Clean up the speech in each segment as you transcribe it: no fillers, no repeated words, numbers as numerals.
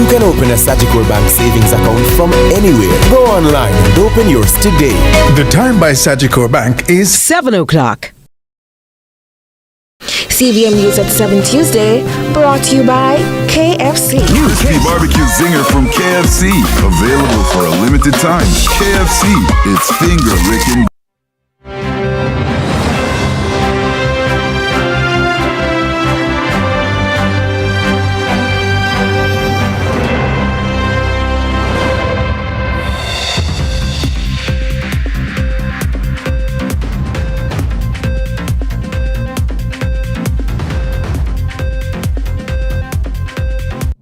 can open a Sagicor Bank savings account from anywhere. Go online and open yours today. The time by Sagicor Bank is 7 o'clock. CVM News at 7 Tuesday, brought to you by KFC. Crispy barbecue zinger from KFC. Available for a limited time. KFC, it's finger-licking.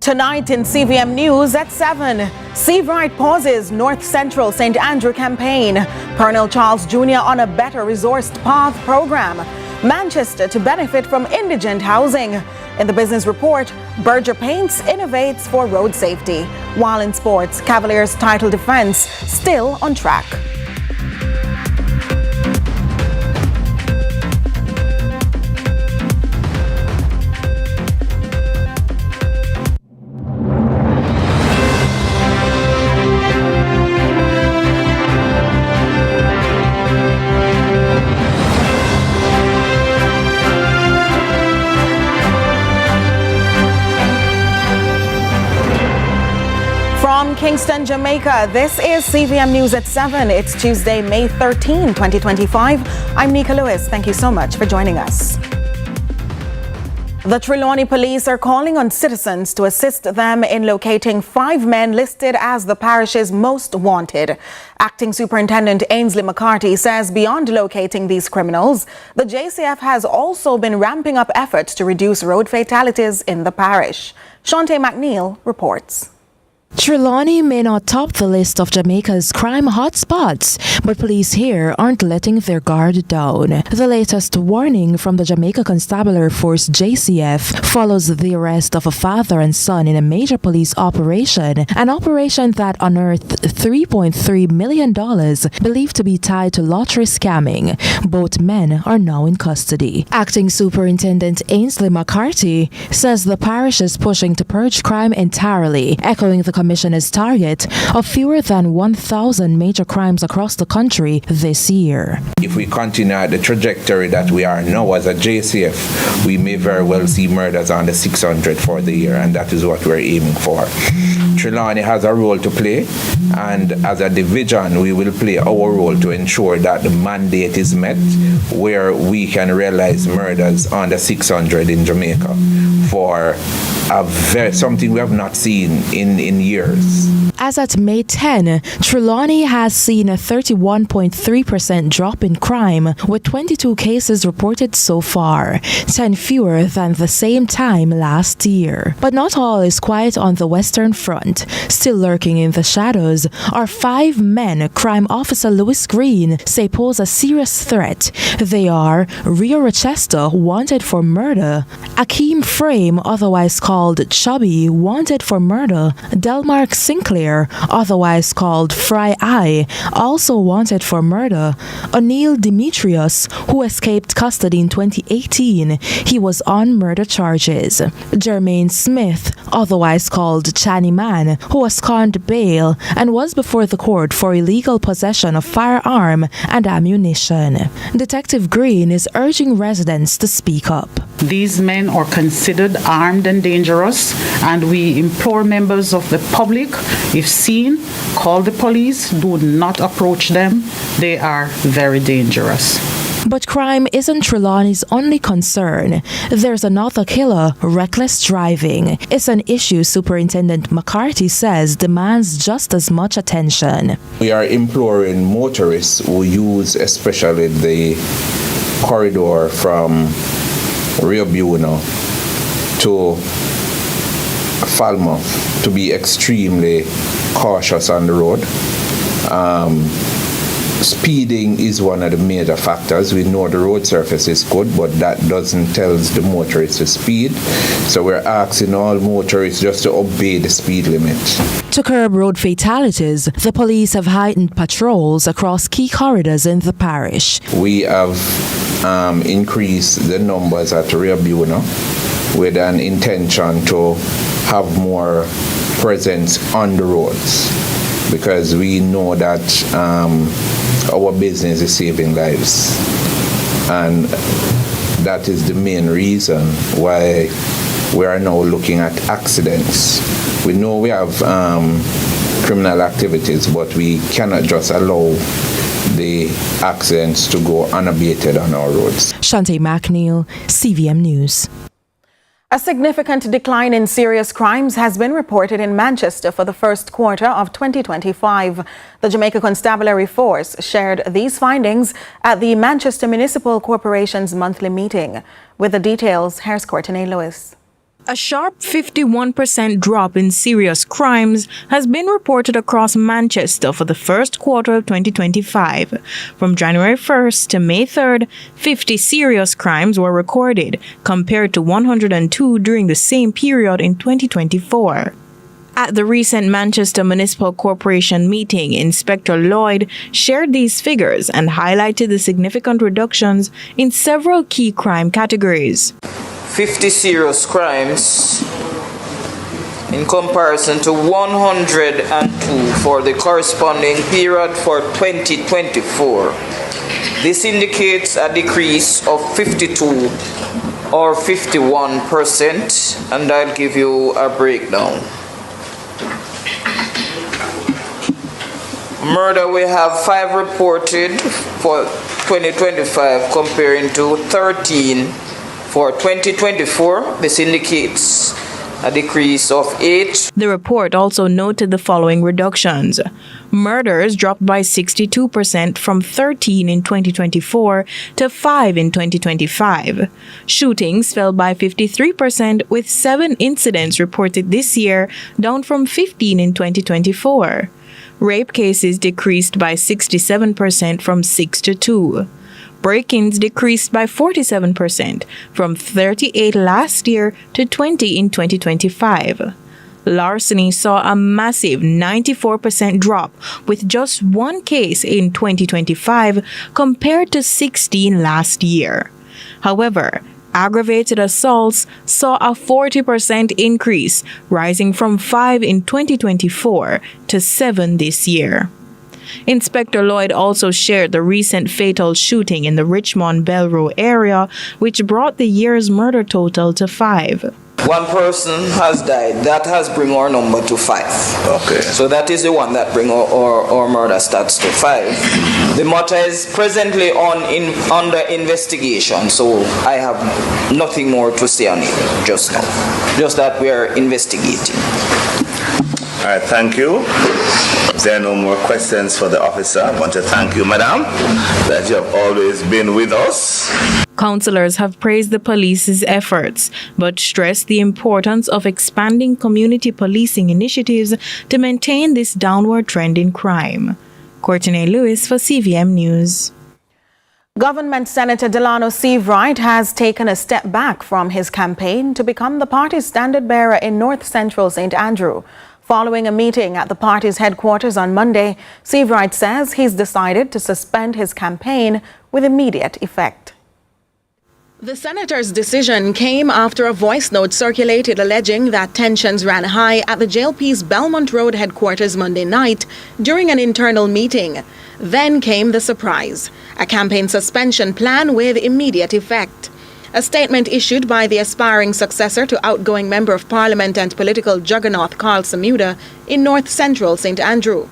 Tonight in CVM News at 7, Seabright pauses North Central St. Andrew campaign. Colonel Charles Jr. on a Better Resourced Path program. Manchester to benefit from indigent housing. In the business report, Berger Paints innovates for road safety. While in sports, Cavaliers title defense still on track. From Kingston, Jamaica, this is CVM News at 7. It's Tuesday, May 13, 2025. I'm Nika Lewis. Thank you so much for joining us. The Trelawney Police are calling on citizens to assist them in locating 5 men listed as the parish's most wanted. Acting Superintendent Ainsley McCarthy says beyond locating these criminals, the JCF has also been ramping up efforts to reduce road fatalities in the parish. Shante McNeil reports. Trelawney may not top the list of Jamaica's crime hotspots, but police here aren't letting their guard down. The latest warning from the Jamaica Constabulary Force JCF follows the arrest of a father and son in a major police operation, an operation that unearthed $3.3 million believed to be tied to lottery scamming. Both men are now in custody. Acting Superintendent Ainsley McCarthy says the parish is pushing to purge crime entirely, echoing the Commissioner's target of fewer than 1,000 major crimes across the country this year. If we continue at the trajectory that we are now as a JCF, we may very well see murders under 600 for the year, and that is what we're aiming for. Trelawney has a role to play, and as a division, we will play our role to ensure that the mandate is met, where we can realize murders under 600 in Jamaica for something we have not seen in years. As at May 10, Trelawney has seen a 31.3% drop in crime, with 22 cases reported so far, 10 fewer than the same time last year. But not all is quiet on the Western Front. Still lurking in the shadows are 5 men Crime Officer Lewis Green say pose a serious threat. They are Rio Rochester, wanted for murder; Akeem Frame, otherwise called Chubby, wanted for murder; Delmark Sinclair, otherwise called Fry Eye, also wanted for murder; O'Neil Demetrius, who escaped custody in 2018, he was on murder charges; Jermaine Smith, otherwise called Channy Man, who was conned bail and was before the court for illegal possession of firearm and ammunition. Detective Green is urging residents to speak up. These men are considered armed and dangerous, and we implore members of the public, if seen, call the police. Do not approach them. They are very dangerous. But crime isn't Trelawney's only concern. There's another killer, reckless driving. It's an issue Superintendent McCarthy says demands just as much attention. We are imploring motorists who use especially the corridor from Rio Buono to Falmouth to be extremely cautious on the road. Speeding is one of the major factors. We know the road surface is good, but that doesn't tell the motorists to speed. So we're asking all motorists just to obey the speed limit. To curb road fatalities, the police have heightened patrols across key corridors in the parish. We have increased the numbers at Rio Buono with an intention to have more presence on the roads, because we know that our business is saving lives, and that is the main reason why we are now looking at accidents. We know we have criminal activities, but we cannot just allow the accidents to go unabated on our roads. Shante McNeil, CVM News. A significant decline in serious crimes has been reported in Manchester for the first quarter of 2025. The Jamaica Constabulary Force shared these findings at the Manchester Municipal Corporation's monthly meeting. With the details, here's Courtney Lewis. A sharp 51% drop in serious crimes has been reported across Manchester for the first quarter of 2025. From January 1st to May 3rd, 50 serious crimes were recorded, compared to 102 during the same period in 2024. At the recent Manchester Municipal Corporation meeting, Inspector Lloyd shared these figures and highlighted the significant reductions in several key crime categories. 50 serious crimes in comparison to 102 for the corresponding period for 2024. This indicates a decrease of 52 or 51%, and I'll give you a breakdown. Murder, we have 5 reported for 2025 comparing to 13 for 2024. This indicates a decrease of 8. The report also noted the following reductions. Murders dropped by 62% from 13 in 2024 to 5 in 2025. Shootings fell by 53%, with 7 incidents reported this year, down from 15 in 2024. Rape cases decreased by 67% from 6 to 2. Break-ins decreased by 47%, from 38 last year to 20 in 2025. Larceny saw a massive 94% drop, with just 1 case in 2025 compared to 16 last year. However, aggravated assaults saw a 40% increase, rising from 5 in 2024 to 7 this year. Inspector Lloyd also shared the recent fatal shooting in the Richmond-Belrow area, which brought the year's murder total to 5. 1 person has died. That has bring our number to 5. Okay. So that is the one that bring our murder stats to 5. The matter is presently under investigation, so I have nothing more to say on it just now. Just that we are investigating. All right, thank you. If there are no more questions for the officer, I want to thank you, madam, that you have always been with us. Councillors have praised the police's efforts, but stressed the importance of expanding community policing initiatives to maintain this downward trend in crime. Courtney Lewis for CVM News. Government Senator Delano Seavright has taken a step back from his campaign to become the party's standard bearer in North Central St. Andrew. Following a meeting at the party's headquarters on Monday, Seavright says he's decided to suspend his campaign with immediate effect. The senator's decision came after a voice note circulated alleging that tensions ran high at the JLP's Belmont Road headquarters Monday night during an internal meeting. Then came the surprise, a campaign suspension plan with immediate effect. A statement issued by the aspiring successor to outgoing Member of Parliament and political juggernaut Carl Samuda in North Central St. Andrew.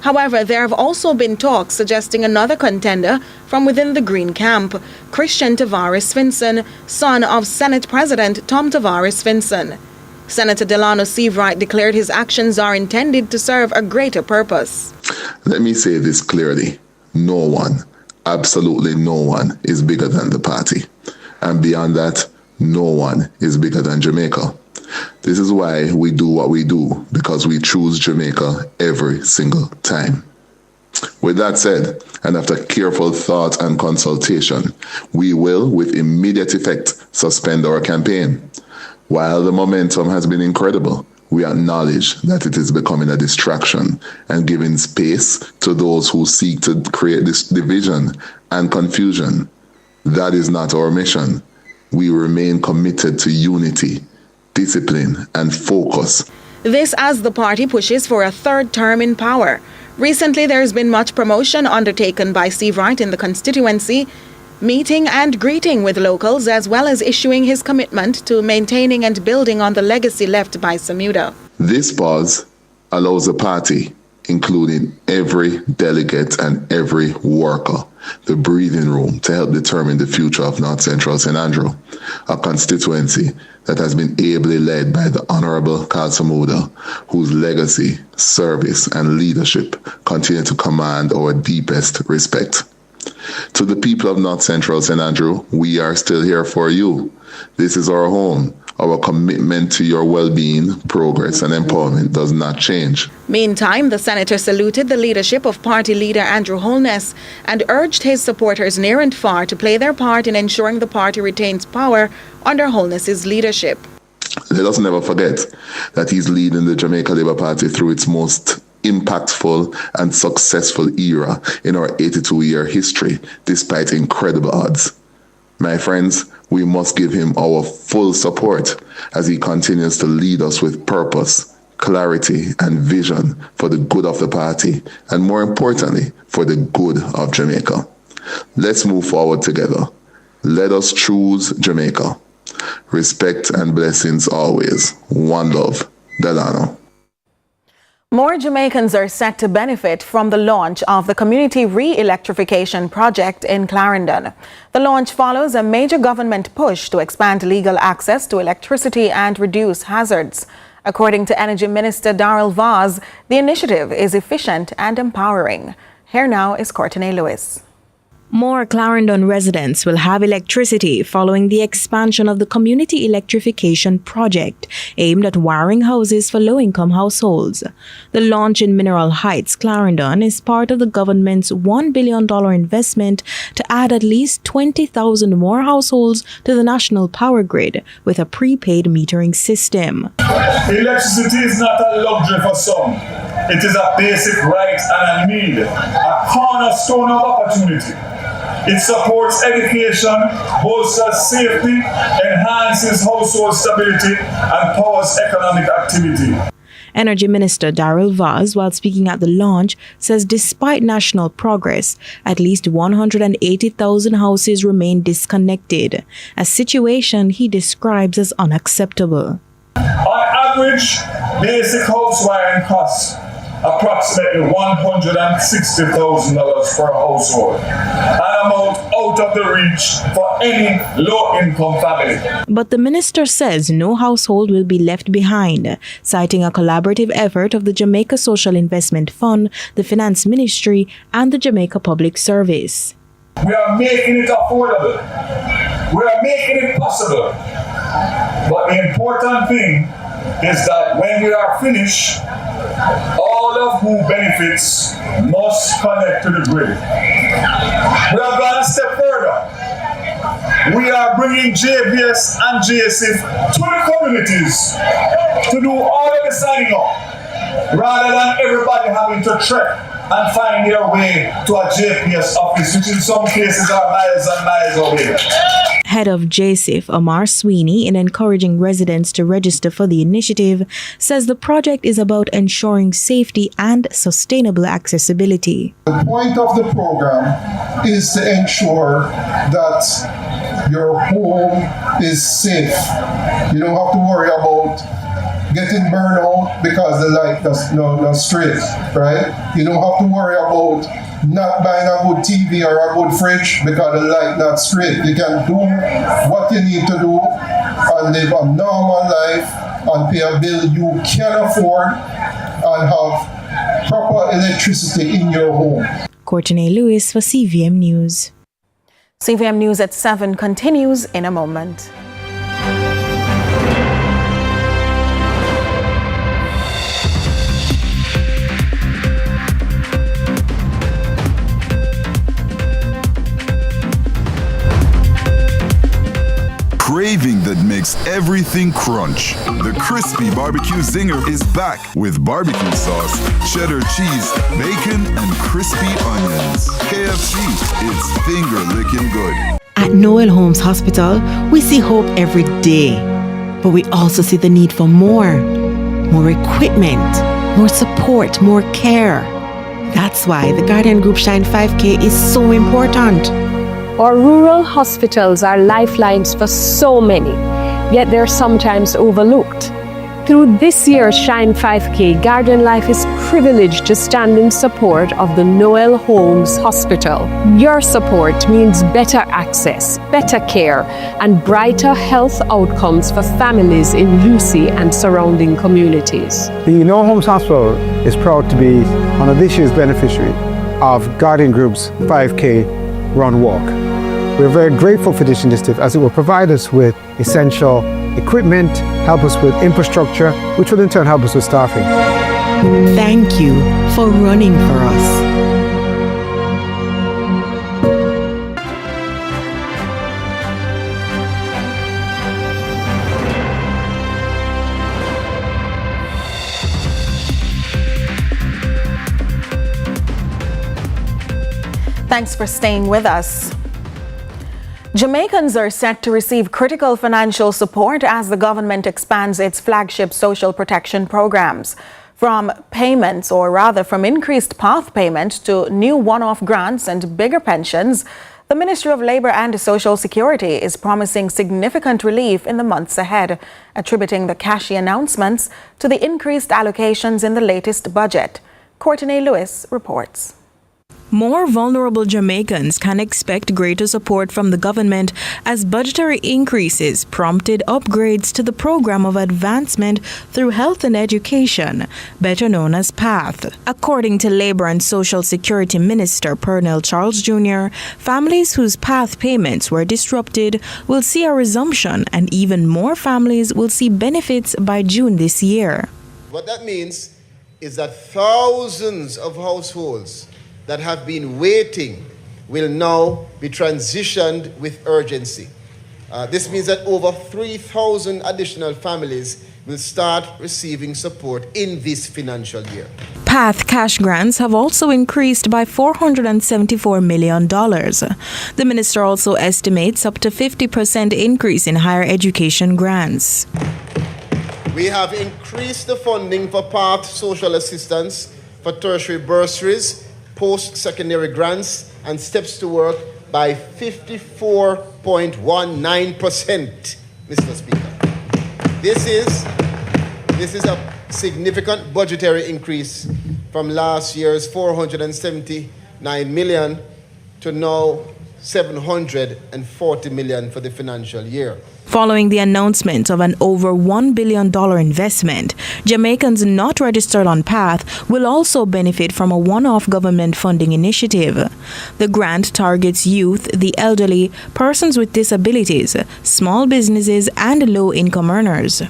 However, there have also been talks suggesting another contender from within the Green camp, Christian Tavares Finson, son of Senate President Tom Tavares Finson. Senator Delano Seavright declared his actions are intended to serve a greater purpose. Let me say this clearly. No one, absolutely no one, is bigger than the party. And beyond that, no one is bigger than Jamaica. This is why we do what we do, because we choose Jamaica every single time. With that said, and after careful thought and consultation, we will, with immediate effect, suspend our campaign. While the momentum has been incredible, we acknowledge that it is becoming a distraction and giving space to those who seek to create this division and confusion. That is not our mission. We remain committed to unity, discipline, and focus. This as the party pushes for a third term in power. Recently, there has been much promotion undertaken by Steve Wright in the constituency, meeting and greeting with locals, as well as issuing his commitment to maintaining and building on the legacy left by Samuda. This pause allows the party, including every delegate and every worker, the breathing room to help determine the future of North Central St. Andrew, a constituency that has been ably led by the Honorable Carl Samuda, whose legacy, service, and leadership continue to command our deepest respect. To the people of North Central St. Andrew, we are still here for you. This is our home. Our commitment to your well-being, progress, and empowerment does not change. Meantime, the senator saluted the leadership of party leader Andrew Holness and urged his supporters near and far to play their part in ensuring the party retains power under Holness's leadership. Let us never forget that he's leading the Jamaica Labour Party through its most impactful and successful era in our 82-year history, despite incredible odds. My friends, we must give him our full support as he continues to lead us with purpose, clarity, and vision for the good of the party, and more importantly, for the good of Jamaica. Let's move forward together. Let us choose Jamaica. Respect and blessings always. One love. Delano. More Jamaicans are set to benefit from the launch of the Community Re-Electrification Project in Clarendon. The launch follows a major government push to expand legal access to electricity and reduce hazards. According to Energy Minister Darrell Vaz, the initiative is efficient and empowering. Here now is Courtney Lewis. More Clarendon residents will have electricity following the expansion of the Community Electrification Project, aimed at wiring houses for low-income households. The launch in Mineral Heights, Clarendon, is part of the government's $1 billion investment to add at least 20,000 more households to the national power grid with a prepaid metering system. Electricity is not a luxury for some. It is a basic right and a need, a cornerstone of opportunity. It supports education, bolsters safety, enhances household stability, and powers economic activity. Energy Minister Darrell Vaz, while speaking at the launch, says despite national progress, at least 180,000 houses remain disconnected, a situation he describes as unacceptable. On average, basic house wiring costs approximately $160,000 per household, an amount out of the reach for any low-income family. But the minister says no household will be left behind, citing a collaborative effort of the Jamaica Social Investment Fund, the Finance Ministry, and the Jamaica Public Service. We are making it affordable. We are making it possible. But the important thing is that when we are finished, all of who benefits must connect to the grid. We have gone a step further. We are bringing JVS and JSF to the communities to do all of the signing up, rather than everybody having to trek and find their way to a JPS office, which in some cases are miles and miles away. Head of JSIF, Omar Sweeney, in encouraging residents to register for the initiative, says the project is about ensuring safety and sustainable accessibility. The point of the program is to ensure that your home is safe. You don't have to worry about getting burned out because the light does not straight, right? You don't have to worry about not buying a good TV or a good fridge because the light not straight. You can do what you need to do and live a normal life and pay a bill you can afford and have proper electricity in your home. Courtney Lewis for CVM News. CVM News at 7 continues in a moment. Craving that makes everything crunch. The crispy barbecue zinger is back with barbecue sauce, cheddar cheese, bacon, and crispy onions. KFC, it's finger-licking good. At Noel Holmes Hospital, we see hope every day, but we also see the need for more more equipment, more support, more care. That's why the Guardian Group Shine 5K is so important. Our rural hospitals are lifelines for so many, yet they're sometimes overlooked. Through this year's Shine 5K, Guardian Life is privileged to stand in support of the Noel Holmes Hospital. Your support means better access, better care, and brighter health outcomes for families in Lucy and surrounding communities. The Noel Holmes Hospital is proud to be one of this year's beneficiary of Guardian Group's 5K Run Walk. We're very grateful for this initiative as it will provide us with essential equipment, help us with infrastructure, which will in turn help us with staffing. Thank you for running for us. Thanks for staying with us. Jamaicans are set to receive critical financial support as the government expands its flagship social protection programs. From payments, or rather from increased PATH payment to new one-off grants and bigger pensions, the Ministry of Labour and Social Security is promising significant relief in the months ahead, attributing the cashy announcements to the increased allocations in the latest budget. Courtney Lewis reports. More vulnerable Jamaicans can expect greater support from the government as budgetary increases prompted upgrades to the Program of Advancement through Health and Education, better known as PATH. According to Labour and Social Security Minister Pernell Charles Jr., families whose PATH payments were disrupted will see a resumption, and even more families will see benefits by June this year. What that means is that thousands of households that have been waiting will now be transitioned with urgency. This means that over 3,000 additional families will start receiving support in this financial year. PATH cash grants have also increased by $474 million. The minister also estimates up to 50% increase in higher education grants. We have increased the funding for PATH social assistance, for tertiary bursaries, post-secondary grants, and steps to work by 54.19%, Mr. Speaker. This is a significant budgetary increase from last year's $479 million to now $740 million for the financial year. Following the announcement of an over $1 billion investment, Jamaicans not registered on PATH will also benefit from a one-off government funding initiative. The grant targets youth, the elderly, persons with disabilities, small businesses, and low-income earners.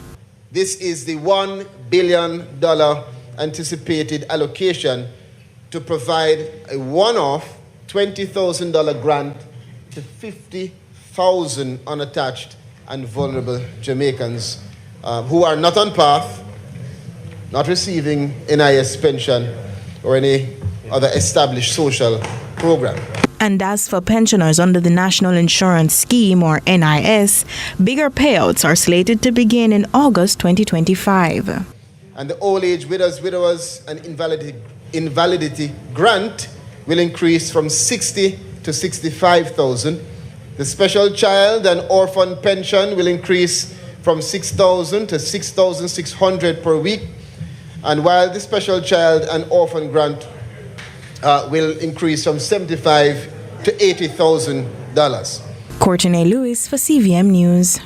This is the $1 billion anticipated allocation to provide a one-off $20,000 grant to 50,000 unattached and vulnerable Jamaicans who are not on PATH, not receiving NIS pension or any other established social program. And as for pensioners under the National Insurance Scheme, or NIS, bigger payouts are slated to begin in August 2025. And the old age widowers and invalidity grant will increase from 60 to 65,000. The special child and orphan pension will increase from 6,000 to 6,600 per week. And while the special child and orphan grant will increase from $75,000 to $80,000. Courtney Lewis for CVM News.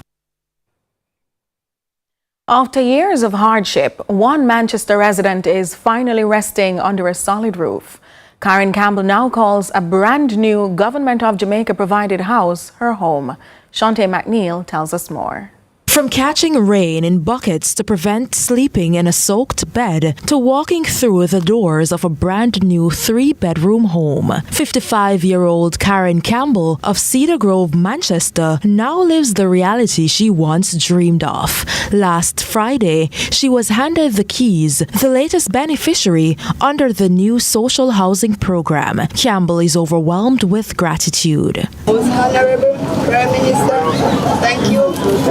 After years of hardship, one Manchester resident is finally resting under a solid roof. Karen Campbell now calls a brand new Government of Jamaica provided house her home. Shante McNeil tells us more. From catching rain in buckets to prevent sleeping in a soaked bed to walking through the doors of a brand new 3-bedroom home, 55-year-old Karen Campbell of Cedar Grove, Manchester, now lives the reality she once dreamed of. Last Friday, she was handed the keys, the latest beneficiary under the new social housing program. Campbell is overwhelmed with gratitude. Most Honorable Prime Minister, thank you for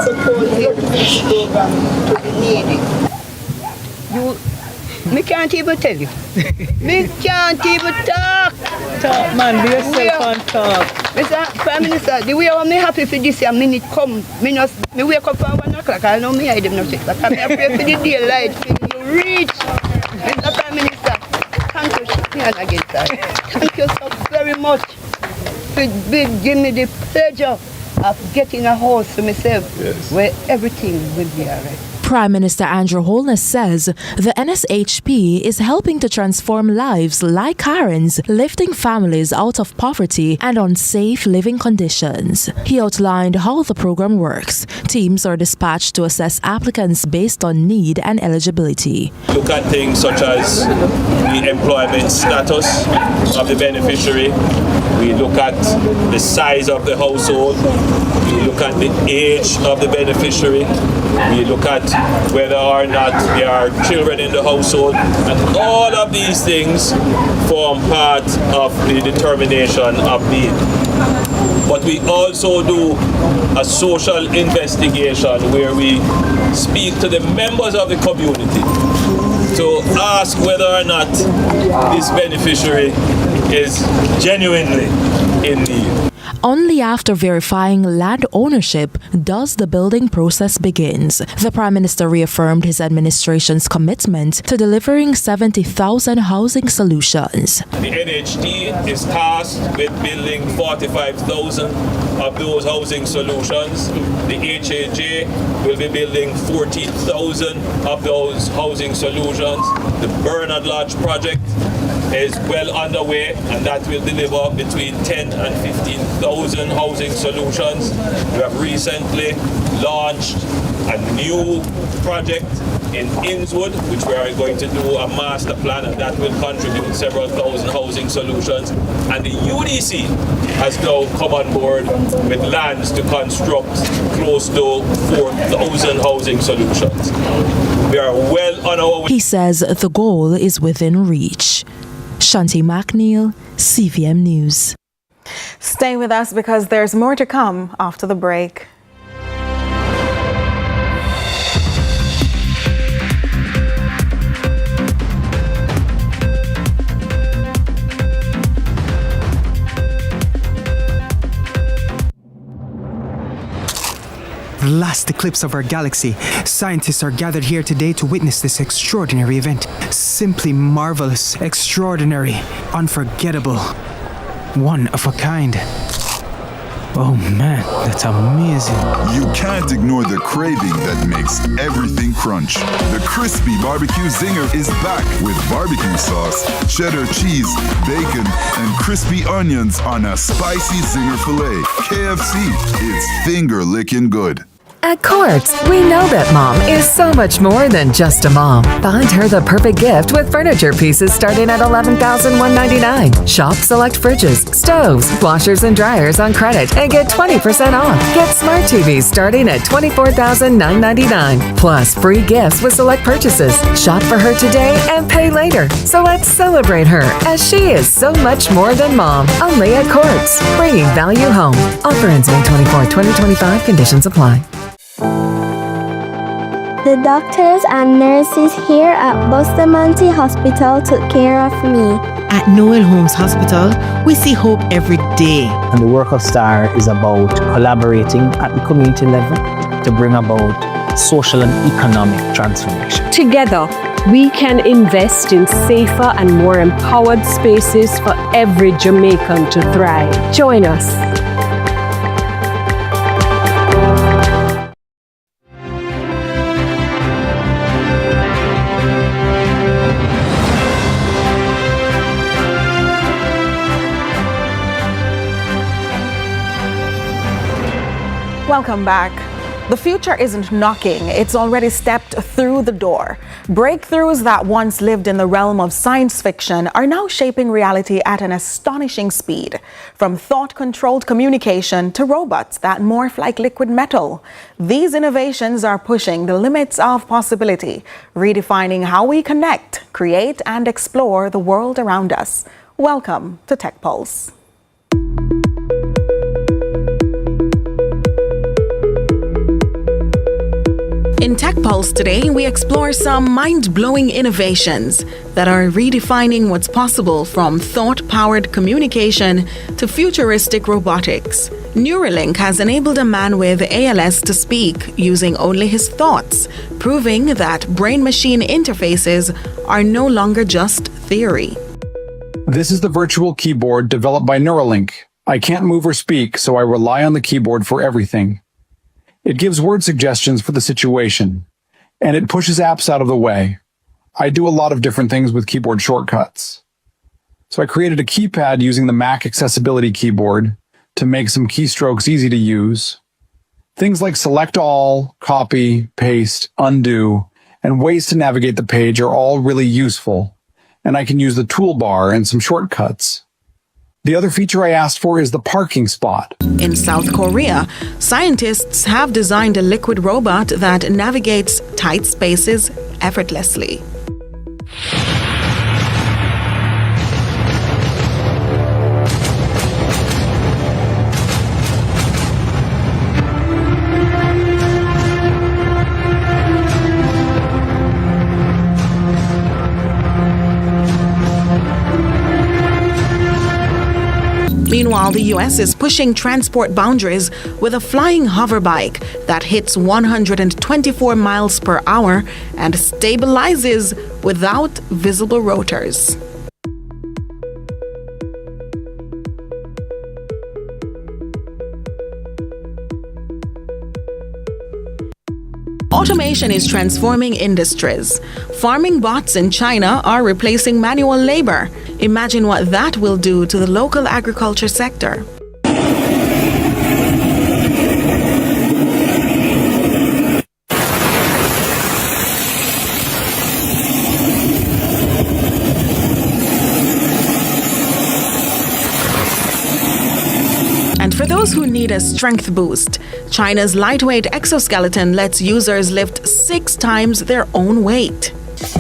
supporting this program to the needy. Me can't even tell you. Me can't even talk. Talk, man. Be yourself and talk. Mr. Prime Minister, the way I'm happy for this year, minute come. Me wake up at 1 o'clock. I know me, I didn't know 6 o'clock. I'm afraid for the daylight. You reach. Mr. Prime Minister, thank you. Again, sir. Thank you so very much for giving me the pleasure of getting a house for myself where everything will be all right. Prime Minister Andrew Holness says the NSHP is helping to transform lives like Karen's, lifting families out of poverty and unsafe living conditions. He outlined how the program works. Teams are dispatched to assess applicants based on need and eligibility. Look at things such as the employment status of the beneficiary. We look at the size of the household. We look at the age of the beneficiary. We look at whether or not there are children in the household. And all of these things form part of the determination of need. But we also do a social investigation where we speak to the members of the community to ask whether or not this beneficiary is genuinely in need. Only after verifying land ownership does the building process begins. The Prime Minister reaffirmed his administration's commitment to delivering 70,000 housing solutions. The NHD is tasked with building 45,000 of those housing solutions. The HAJ will be building 14,000 of those housing solutions. The Bernard Lodge project is well underway, and that will deliver between 10 and 15,000 housing solutions. We have recently launched a new project in Innswood, which we are going to do a master plan, and that will contribute several thousand housing solutions. And the UDC has now come on board with lands to construct close to 4,000 housing solutions. We are well on our way. He says the goal is within reach. Shanti McNeil, CVM News. Stay with us because there's more to come after the break. The last eclipse of our galaxy. Scientists are gathered here today to witness this extraordinary event. Simply marvelous, extraordinary, unforgettable, one of a kind. Oh man, that's amazing. You can't ignore the craving that makes everything crunch. The crispy barbecue zinger is back with barbecue sauce, cheddar cheese, bacon, and crispy onions on a spicy zinger filet. KFC, it's finger-licking good. At Courts, we know that mom is so much more than just a mom. Find her the perfect gift with furniture pieces starting at $11,199. Shop select fridges, stoves, washers, and dryers on credit and get 20% off. Get smart TVs starting at $24,999. Plus free gifts with select purchases. Shop for her today and pay later. So let's celebrate her as she is so much more than mom. Only at Courts, bringing value home. Offer ends May 24, 2025. Conditions apply. The doctors and nurses here at Bustamante Hospital took care of me. At Noel Holmes Hospital, we see hope every day. And the work of STAR is about collaborating at the community level to bring about social and economic transformation. Together, we can invest in safer and more empowered spaces for every Jamaican to thrive. Join us. Welcome back. The future isn't knocking, it's already stepped through the door. Breakthroughs that once lived in the realm of science fiction are now shaping reality at an astonishing speed. From thought-controlled communication to robots that morph like liquid metal. These innovations are pushing the limits of possibility, redefining how we connect, create, and explore the world around us. Welcome to Tech Pulse. In Tech Pulse today, we explore some mind-blowing innovations that are redefining what's possible, from thought-powered communication to futuristic robotics. Neuralink has enabled a man with ALS to speak using only his thoughts, proving that brain-machine interfaces are no longer just theory. This is the virtual keyboard developed by Neuralink. I can't move or speak, so I rely on the keyboard for everything. It gives word suggestions for the situation, and it pushes apps out of the way. I do a lot of different things with keyboard shortcuts. So I created a keypad using the Mac accessibility keyboard to make some keystrokes easy to use. Things like select all, copy, paste, undo, and ways to navigate the page are all really useful, and I can use the toolbar and some shortcuts. The other feature I asked for is the parking spot. In South Korea, scientists have designed a liquid robot that navigates tight spaces effortlessly. Meanwhile, the U.S. is pushing transport boundaries with a flying hoverbike that hits 124 miles per hour and stabilizes without visible rotors. Automation is transforming industries. Farming bots in China are replacing manual labor. Imagine what that will do to the local agriculture sector. And for those who need a strength boost, China's lightweight exoskeleton lets users lift 6 times their own weight.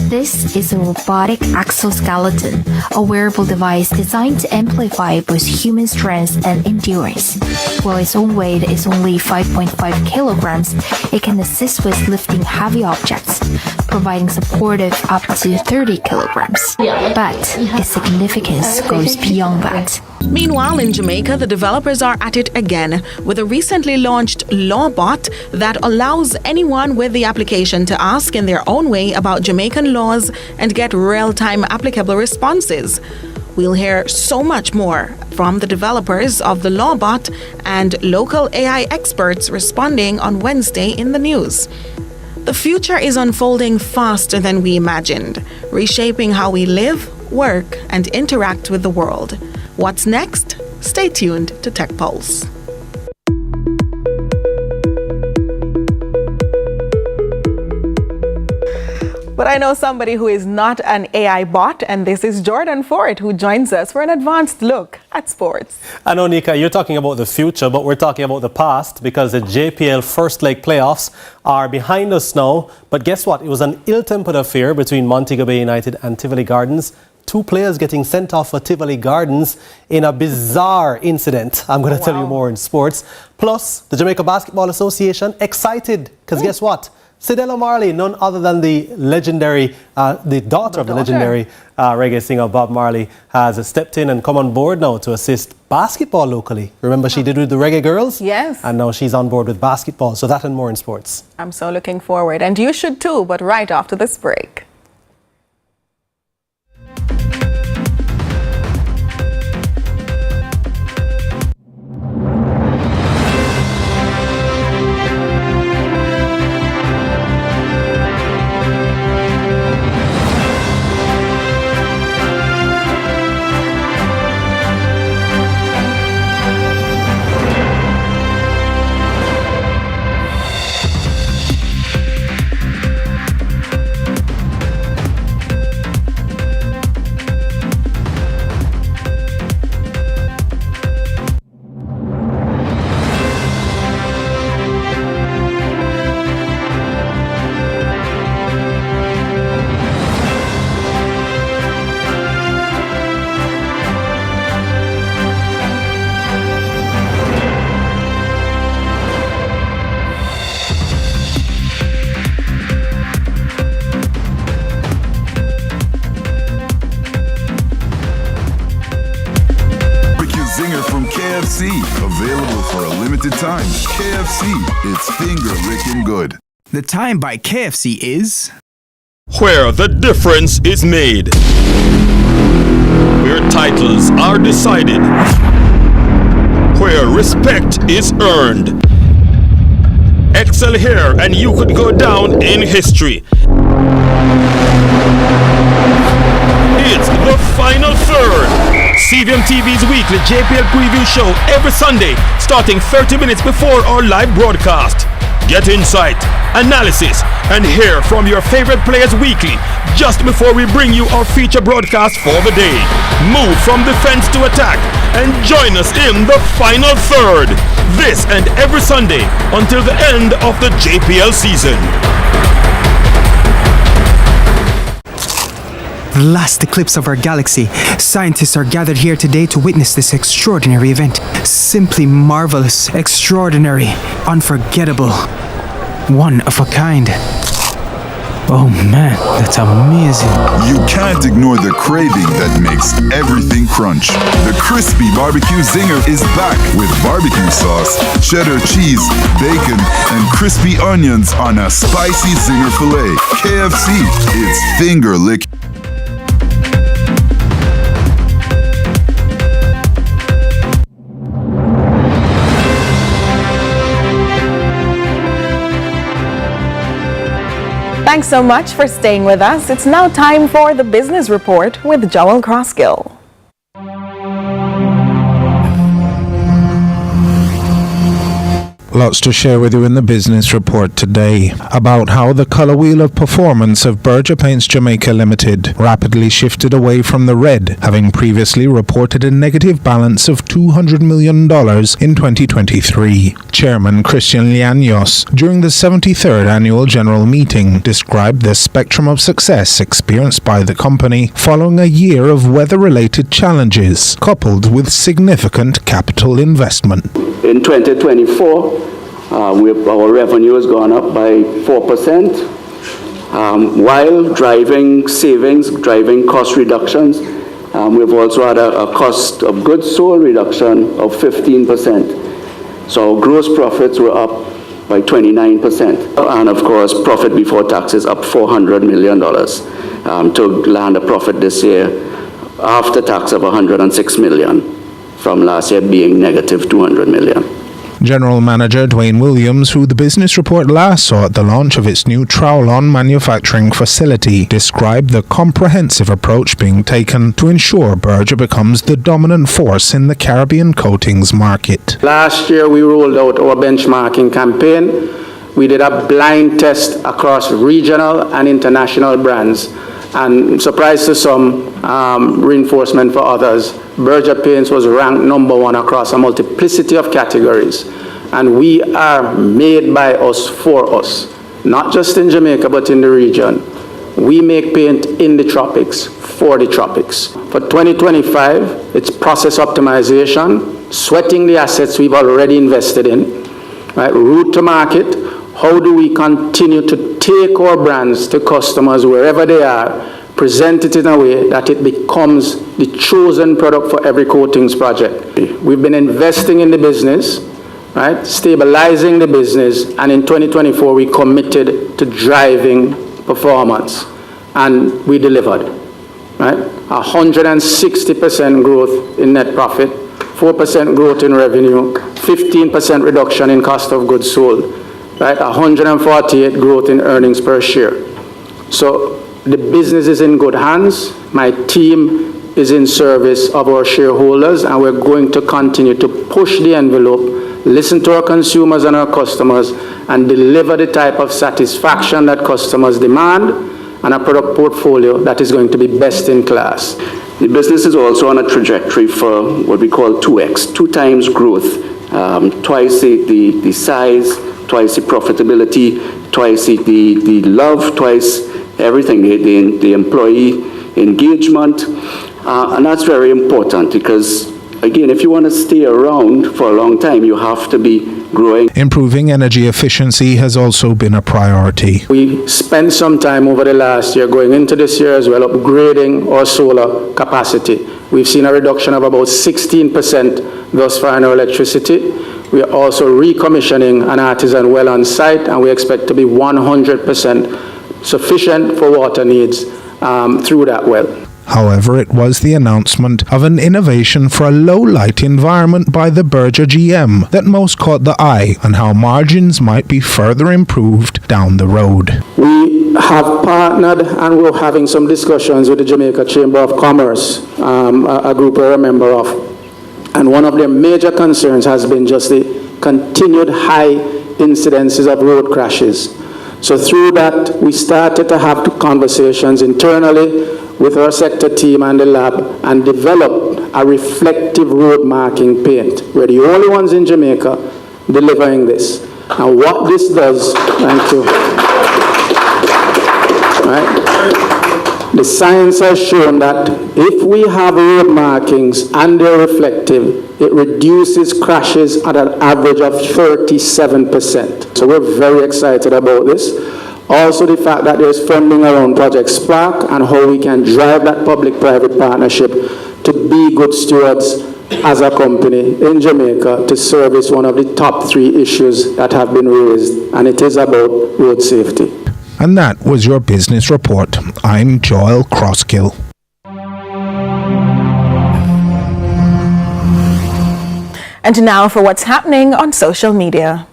This is a robotic exoskeleton, a wearable device designed to amplify both human strength and endurance. While its own weight is only 5.5 kilograms, it can assist with lifting heavy objects, providing support of up to 30 kilograms. But its significance goes beyond that. Meanwhile, in Jamaica, the developers are at it again with a recently launched law bot that allows anyone with the application to ask in their own way about Jamaican laws and get real-time applicable responses. We'll hear so much more from the developers of the law bot and local AI experts responding on Wednesday in the news. The future is unfolding faster than we imagined, reshaping how we live, work, and interact with the world. What's next? Stay tuned to Tech Pulse. But I know somebody who is not an AI bot, and this is Jordan Ford, who joins us for an advanced look at sports. I know, Nika, you're talking about the future, but we're talking about the past, because the JPL first leg playoffs are behind us now. But guess what? It was an ill-tempered affair between Montego Bay United and Tivoli Gardens. 2 players getting sent off for Tivoli Gardens in a bizarre incident. I'm going to tell you more in sports. Plus, the Jamaica Basketball Association excited, because guess what? Cedella Marley, none other than the legendary, the daughter of the legendary reggae singer Bob Marley, has stepped in and come on board now to assist basketball locally. Remember, she did with the Reggae Girls? Yes. And now she's on board with basketball. So that and more in sports. I'm so looking forward. And you should too, but right after this break. KFC, available for a limited time. KFC, it's finger-licking good. The time by KFC is... Where the difference is made. Where titles are decided. Where respect is earned. Excel here and you could go down in history. It's the final third. CVM TV's weekly JPL preview show every Sunday, starting 30 minutes before our live broadcast. Get insight, analysis, and hear from your favorite players weekly, just before we bring you our feature broadcast for the day. Move from defense to attack and join us in the final third. This and every Sunday until the end of the JPL season. The last eclipse of our galaxy. Scientists are gathered here today to witness this extraordinary event. Simply marvelous, extraordinary, unforgettable, one of a kind. Oh man, that's amazing. You can't ignore the craving that makes everything crunch. The crispy barbecue zinger is back with barbecue sauce, cheddar cheese, bacon, and crispy onions on a spicy zinger filet. KFC, it's finger-licking. Thanks so much for staying with us. It's now time for the Business Report with Joel Crossgill. Lots to share with you in the Business Report today about how the colour wheel of performance of Berger Paints Jamaica Limited rapidly shifted away from the red, having previously reported a negative balance of $200 million in 2023. Chairman Christian Llanos, during the 73rd Annual General Meeting, described the spectrum of success experienced by the company following a year of weather-related challenges, coupled with significant capital investment. In 2024, our revenue has gone up by 4%, while driving savings, driving cost reductions. We've also had a cost of goods sold reduction of 15%. So our gross profits were up by 29%. And of course, profit before taxes up $400 million to land a profit this year after tax of $106 million. From last year being negative $200 million. General Manager Dwayne Williams, who the Business Report last saw at the launch of its new Trowlon manufacturing facility, described the comprehensive approach being taken to ensure Berger becomes the dominant force in the Caribbean coatings market. Last year we rolled out our benchmarking campaign. We did a blind test across regional and international brands, and surprise to some, reinforcement for others. Berger Paints was ranked #1 across a multiplicity of categories, and we are made by us for us, not just in Jamaica but in the region. We make paint in the tropics for the tropics. For 2025, it's process optimization, sweating the assets we've already invested in, right? Route to market. How do we continue to take our brands to customers wherever they are, present it in a way that it becomes the chosen product for every coatings project? We've been investing in the business, right? Stabilizing the business, and in 2024 we committed to driving performance, and we delivered, right? 160% growth in net profit, 4% growth in revenue, 15% reduction in cost of goods sold, right? 148 growth in earnings per share. So the business is in good hands. My team is in service of our shareholders, and we're going to continue to push the envelope, listen to our consumers and our customers, and deliver the type of satisfaction that customers demand, and a product portfolio that is going to be best in class. The business is also on a trajectory for what we call 2x, 2 times growth, twice the size, twice the profitability, twice the love, twice everything, the employee engagement. And that's very important because Again, if you want to stay around for a long time, you have to be growing. Improving energy efficiency has also been a priority. We spent some time over the last year, going into this year as well, upgrading our solar capacity. We've seen a reduction of about 16% thus far in our electricity. We are also recommissioning an artisan well on site, and we expect to be 100% sufficient for water needs through that well. However, it was the announcement of an innovation for a low-light environment by the Berger GM that most caught the eye, and how margins might be further improved down the road. We have partnered and we're having some discussions with the Jamaica Chamber of Commerce, a group we're a member of. And one of their major concerns has been just the continued high incidences of road crashes. So through that, we started to have conversations internally with our sector team and the lab and develop a reflective road marking paint. We're the only ones in Jamaica delivering this. And what this does, thank you. Right? The science has shown that if we have road markings and they're reflective, it reduces crashes at an average of 37%. So we're very excited about this. Also the fact that there's funding around Project Spark and how we can drive that public-private partnership to be good stewards as a company in Jamaica to service one of the top 3 issues that have been raised, and it is about road safety. And that was your business report. I'm Joel Crosskill. And now for what's happening on social media.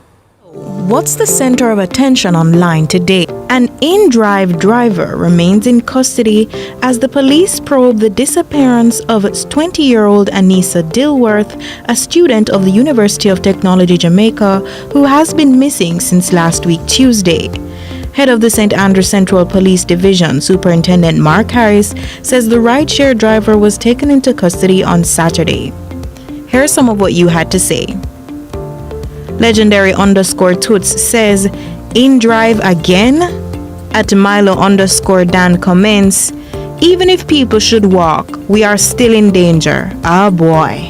What's the center of attention online today? An InDrive driver remains in custody as the police probe the disappearance of 20-year-old Anissa Dilworth, a student of the University of Technology Jamaica, who has been missing since last week Tuesday. Head of the St. Andrews Central Police Division, Superintendent Mark Harris, says the rideshare driver was taken into custody on Saturday. Here's some of what you had to say. Legendary_Toots says, InDrive again? At Milo_Dan comments, even if people should walk, we are still in danger. Ah boy.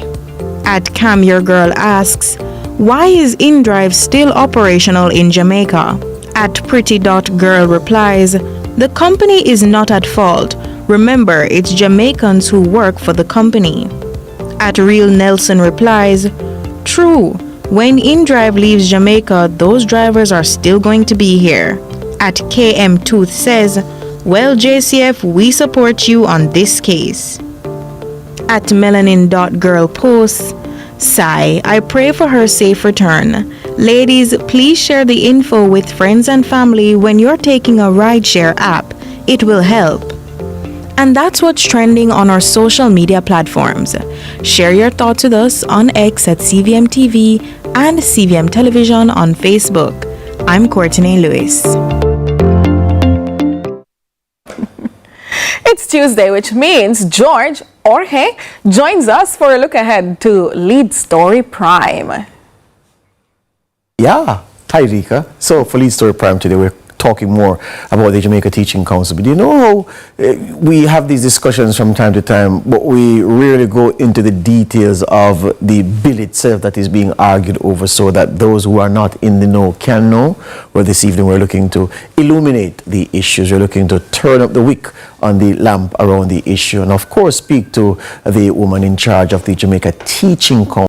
At Cam Your Girl asks, why is InDrive still operational in Jamaica? At Pretty.Girl replies, the company is not at fault. Remember, it's Jamaicans who work for the company. At Real Nelson replies, true. When InDrive leaves Jamaica, those drivers are still going to be here. At KM Tooth says, well, JCF, we support you on this case. At Melanin.Girl posts, sigh, I pray for her safe return. Ladies, please share the info with friends and family when you're taking a rideshare app. It will help. And that's what's trending on our social media platforms. Share your thoughts with us on X at CVM TV and CVM Television on Facebook. I'm Courtney Lewis. It's Tuesday, which means George Orhe joins us for a look ahead to Lead Story Prime. Yeah, hi Rika. So for Lead Story Prime today, we're talking more about the Jamaica Teaching Council. But you know how we have these discussions from time to time, but we rarely go into the details of the bill itself that is being argued over so that those who are not in the know can know. Well, this evening we're looking to illuminate the issues. We're looking to turn up the wick on the lamp around the issue and of course speak to the woman in charge of the Jamaica Teaching Council.